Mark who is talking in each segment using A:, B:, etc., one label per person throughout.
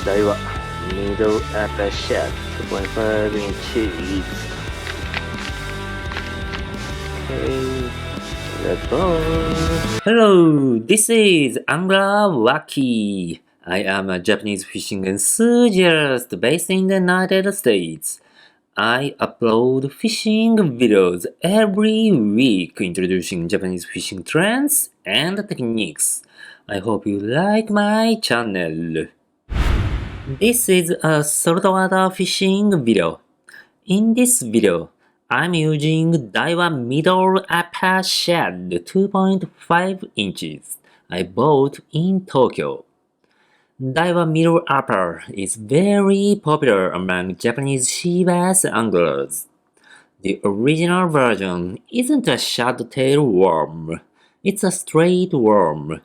A: Daiwa middle upper Shad 2.5 inches. Okay, let's go. Hello, this is Angler Waki. I am a Japanese fishing enthusiast based in the United States. I upload fishing videos every week introducing Japanese fishing trends and techniques. I hope you like my channel. This is a saltwater fishing video. In this video, I'm using Daiwa middle upper Shad 2.5 inches I bought in Tokyo. Daiwa middle upper is very popular among Japanese sea bass anglers. The original version isn't a shad tail worm, it's a straight worm.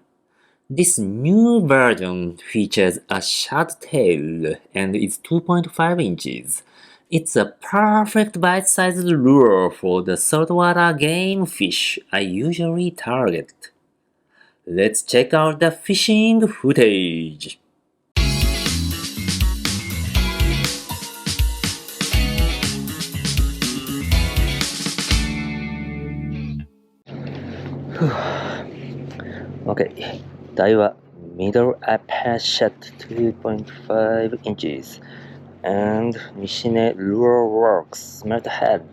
A: This new version features a shad tail and is 2.5 inches. It's a perfect bite-sized lure for the saltwater game fish I usually target. Let's check out the fishing footage. Okay, Daiwa middle upper Shad 2.5 inches and Mishine Lure Works Smelt Head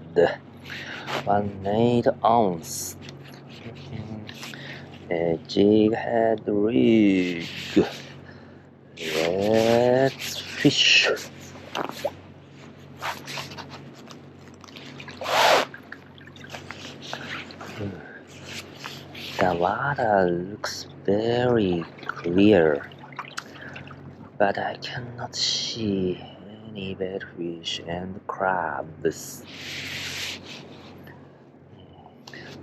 A: 1/8 ounce. A jig head rig. Let's fish. The water looks very clear, but I cannot see any bedfish and crabs.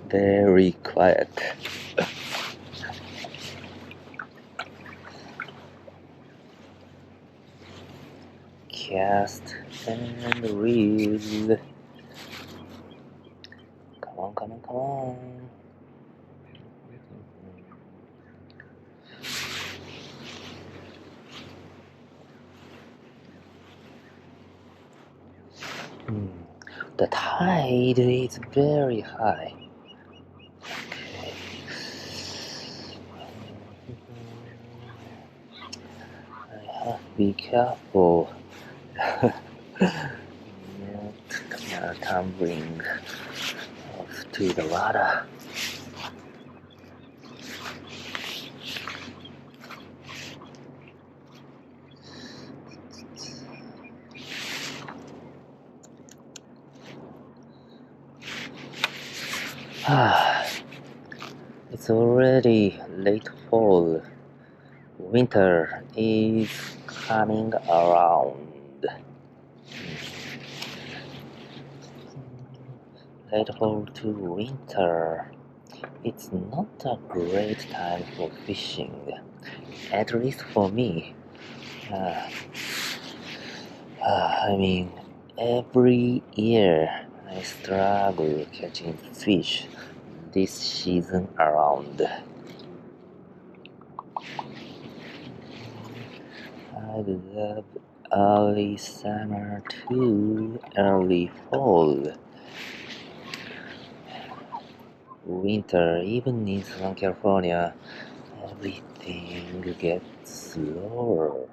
A: Very quiet. Cast and reel. Come on, come on, come on. The tide is very high. Okay. I have to be careful. Not tumbling off to the water. It's already late fall. Winter is coming around. Late fall to winter. It's not a great time for fishing, at least for me. Every year I struggle catching fish this season around. I love early summer to early fall. Winter, even in Southern California, everything gets slower.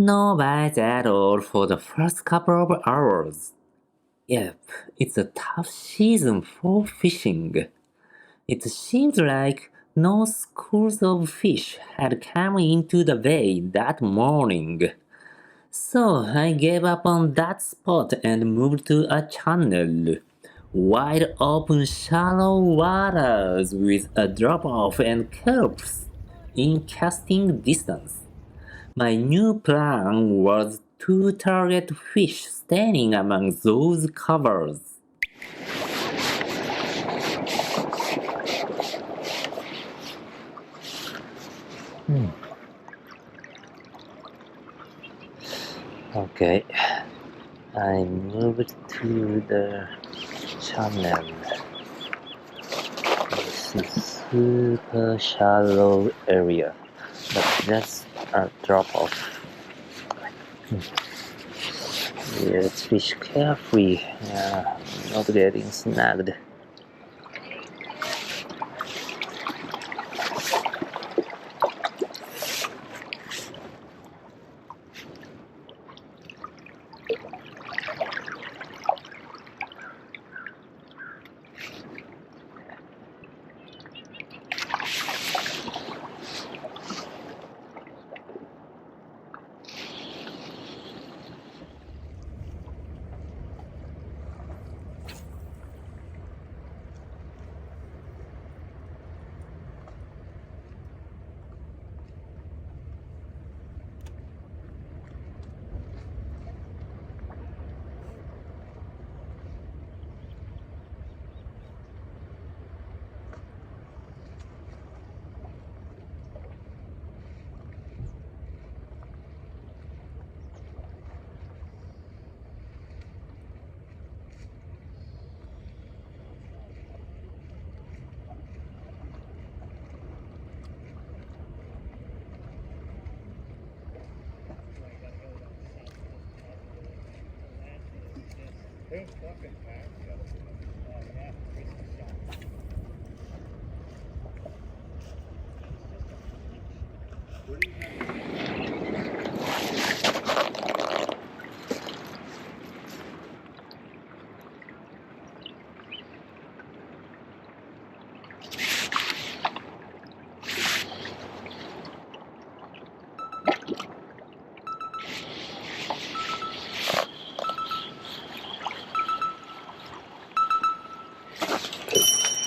A: No bites at all for the first couple of hours. Yep, it's a tough season for fishing. It seems like no schools of fish had come into the bay that morning. So I gave up on that spot and moved to a channel. Wide open shallow waters with a drop-off and curves in casting distance. My new plan was to target fish standing among those covers. Okay, I moved to the channel. This is super shallow area, but that's a drop off. Let's fish carefully, not getting snagged.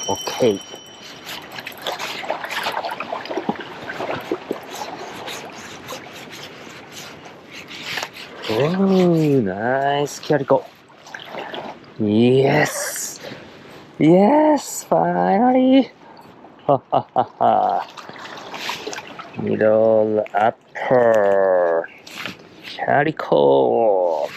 A: Okay. Oh, nice calico. Yes. Yes, finally. Ha ha ha ha. Middle upper. Calico.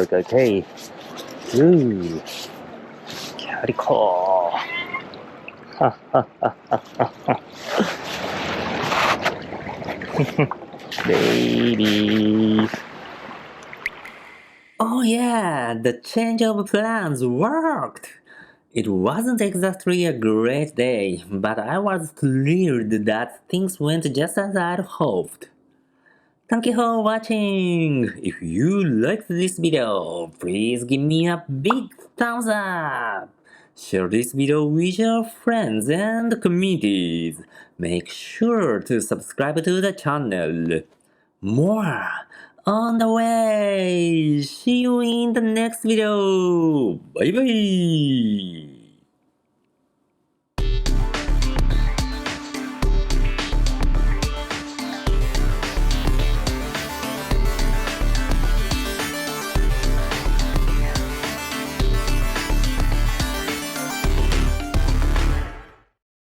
A: Okay. Ooh, calico. Ha ha ha ha ha. Baby. Oh yeah, the change of plans worked. It wasn't exactly a great day, but I was thrilled that things went just as I'd hoped. Thank you for watching! If you liked this video, please give me a big thumbs up! Share this video with your friends and communities. Make sure to subscribe to the channel. More on the way! See you in the next video! Bye bye!